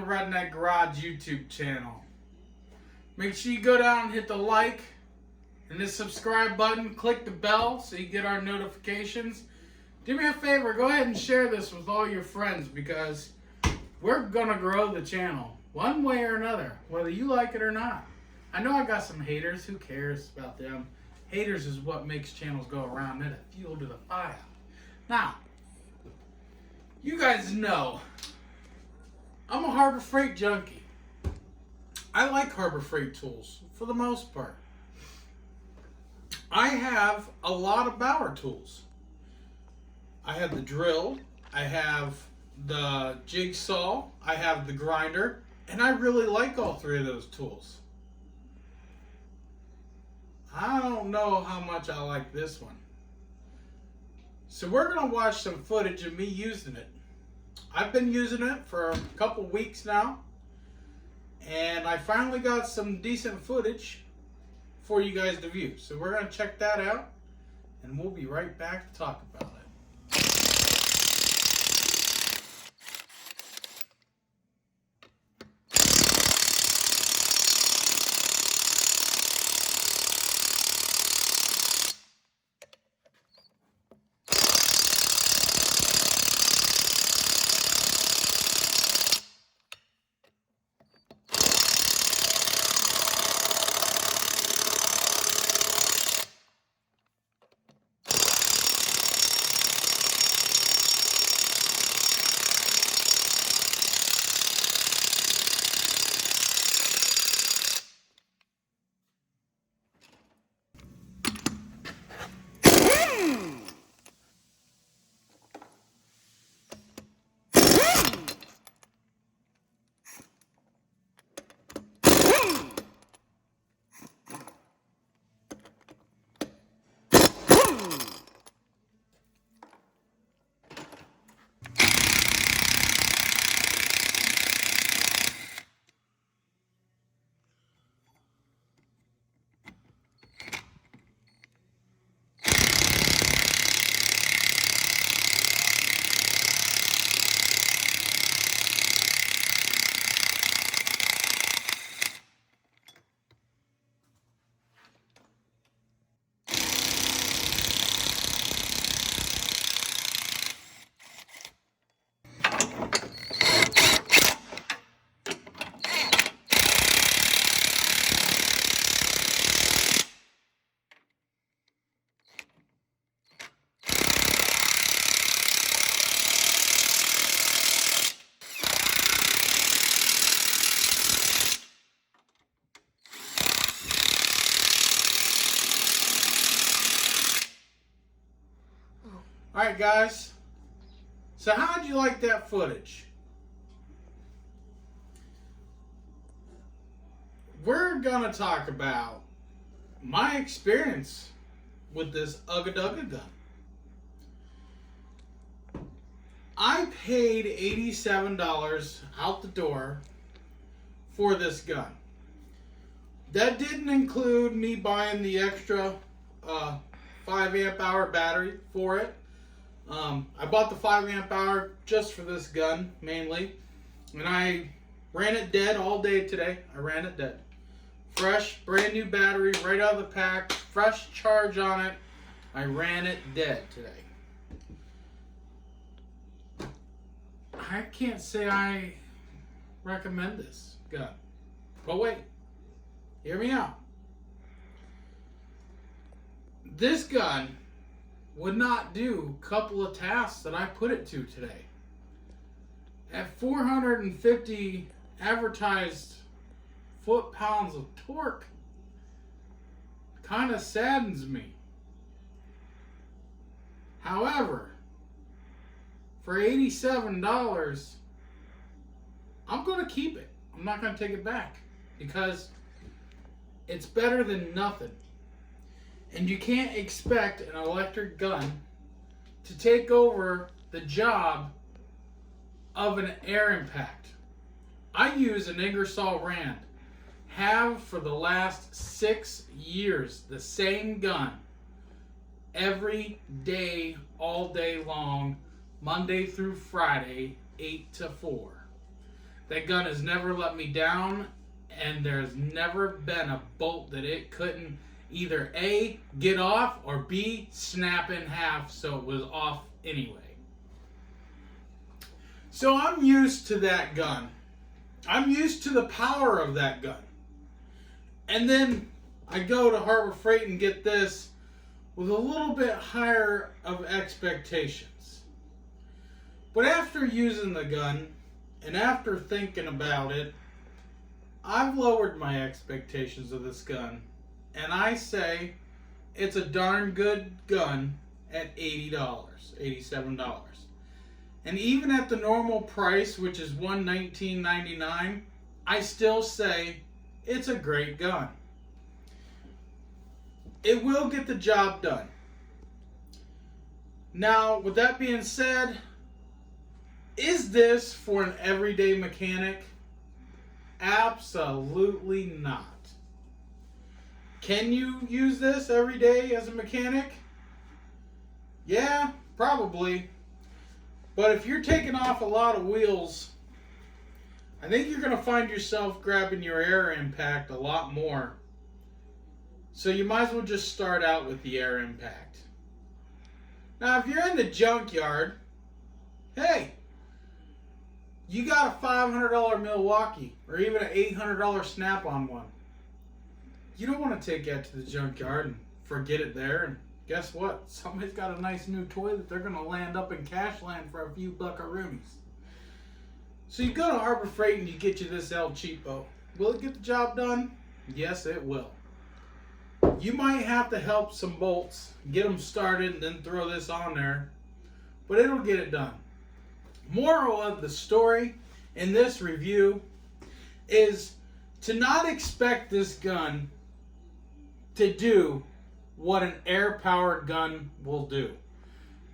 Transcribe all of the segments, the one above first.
the Redneck Garage YouTube channel. Make sure you go down and hit the like and the subscribe button. Click the bell so you get our notifications. Do me a favor, go ahead and share this with all your friends because we're going to grow the channel one way or another, whether you like it or not. I know I got some haters. Who cares about them? Haters is what makes channels go around. They're the fuel to the fire. Now, you guys know I'm a Harborfreight junkie. I like Harborfreight tools for the most part. I have a lot of Bauer tools. I have the drill, I have the jigsaw, I have the grinder, and I really like all three of those tools. I don't know how much I like this one. So we're going to watch some footage of me using it. I've been using it for a couple weeks now, and I finally got some decent footage for you guys to view. So we're going to check that out, and we'll be right back to talk about it. Alright guys, so how'd you like that footage? We're gonna talk about my experience with this Ugga-Dugga gun. I paid $87 out the door for this gun. That didn't include me buying the extra 5 amp hour battery for it. I bought the 5 amp hour just for this gun mainly, and I ran it dead all day today. I ran it dead. Fresh, brand new battery right out of the pack, fresh charge on it. I ran it dead today. I can't say I recommend this gun. But wait, hear me out. This gun would not do a couple of tasks that I put it to today. At 450 advertised foot-pounds of torque, kind of saddens me. However, for $87, I'm going to keep it. I'm not going to take it back because it's better than nothing. And you can't expect an electric gun to take over the job of an air impact. I use an Ingersoll Rand. Have for the last 6 years the same gun. Every day, all day long, Monday through Friday, 8 to 4. That gun has never let me down, and there's never been a bolt that it couldn't either A, get off, or B, snap in half so it was off anyway. So I'm used to that gun. I'm used to the power of that gun. And then I go to Harborfreight and get this with a little bit higher of expectations. But after using the gun and after thinking about it, I've lowered my expectations of this gun. And I say it's a darn good gun at $80, $87. And even at the normal price, which is $119.99, I still say it's a great gun. It will get the job done. Now, with that being said, is this for an everyday mechanic? Absolutely not. Can you use this every day as a mechanic? Yeah, probably. But if you're taking off a lot of wheels, I think you're going to find yourself grabbing your air impact a lot more. So you might as well just start out with the air impact. Now, if you're in the junkyard, hey, you got a $500 Milwaukee or even an $800 Snap-on one. You don't want to take that to the junkyard and forget it there. And guess what? Somebody's got a nice new toy that they're going to land up in cash land for a few buckaroonies. So you go to Harborfreight and you get you this El Cheapo. Will it get the job done? Yes, it will. You might have to help some bolts, get them started, and then throw this on there. But it'll get it done. Moral of the story in this review is to not expect this gun to do what an air-powered gun will do.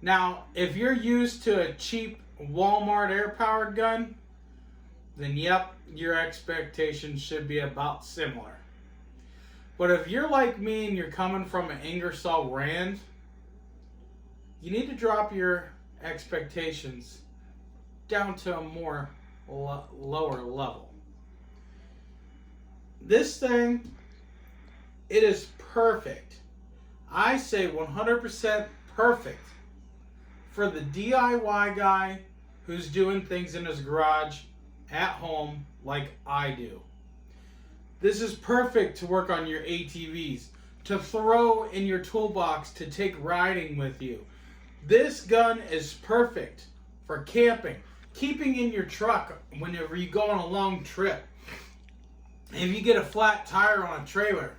Now, if you're used to a cheap Walmart air-powered gun, then yep, your expectations should be about similar. But if you're like me and you're coming from an Ingersoll Rand, you need to drop your expectations down to a more lower level. This thing, it is perfect. I say 100% perfect for the DIY guy who's doing things in his garage at home like I do. This is perfect to work on your ATVs, to throw in your toolbox to take riding with you. This gun is perfect for camping, keeping in your truck whenever you go on a long trip. If you get a flat tire on a trailer,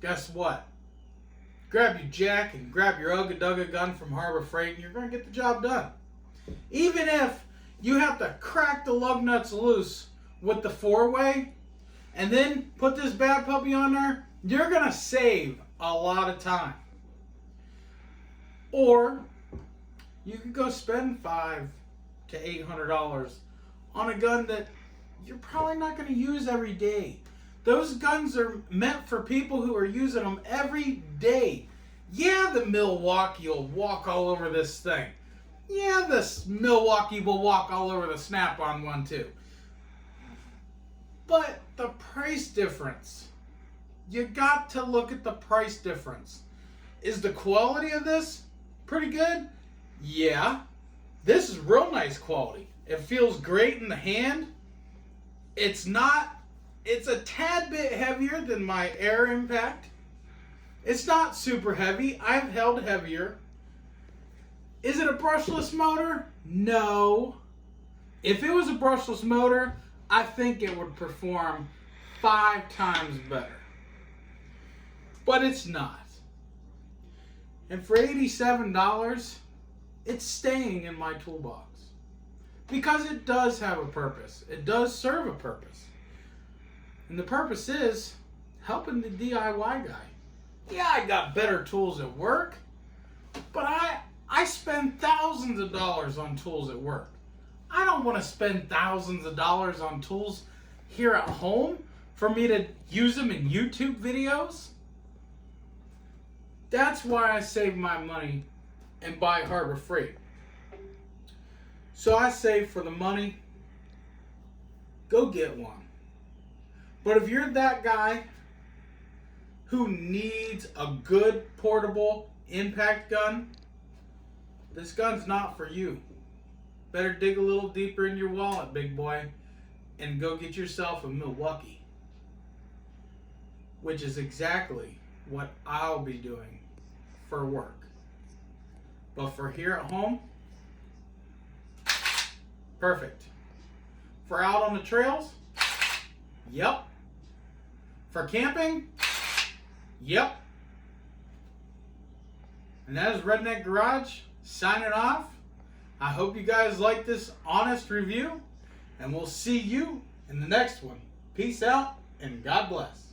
guess what? Grab your jack and grab your Ugga Dugga gun from Harborfreight and you're going to get the job done. Even if you have to crack the lug nuts loose with the 4-way and then put this bad puppy on there, you're going to save a lot of time. Or you could go spend $500 to $800 on a gun that you're probably not going to use every day. Those guns are meant for people who are using them every day. Yeah, the Milwaukee will walk all over this thing. Yeah, this Milwaukee will walk all over the Snap-on one too. But the price difference. You got to look at the price difference. Is the quality of this pretty good? Yeah. This is real nice quality. It feels great in the hand. It's a tad bit heavier than my air impact. It's not super heavy. I've held heavier. Is it a brushless motor? No. If it was a brushless motor, I think it would perform 5 times better. But it's not. And for $87, it's staying in my toolbox. Because it does have a purpose. It does serve a purpose. And the purpose is helping the DIY guy. Yeah, I got better tools at work, but I spend thousands of dollars on tools at work. I don't want to spend thousands of dollars on tools here at home for me to use them in YouTube videos. That's why I save my money and buy Harborfreight. So I say for the money, go get one. But if you're that guy who needs a good portable impact gun, this gun's not for you. Better dig a little deeper in your wallet, big boy, and go get yourself a Milwaukee, which is exactly what I'll be doing for work. But for here at home, perfect. For out on the trails, yep. For camping, yep. And that is Redneck Garage signing off. I hope you guys like this honest review, and we'll see you in the next one. Peace out, and God bless.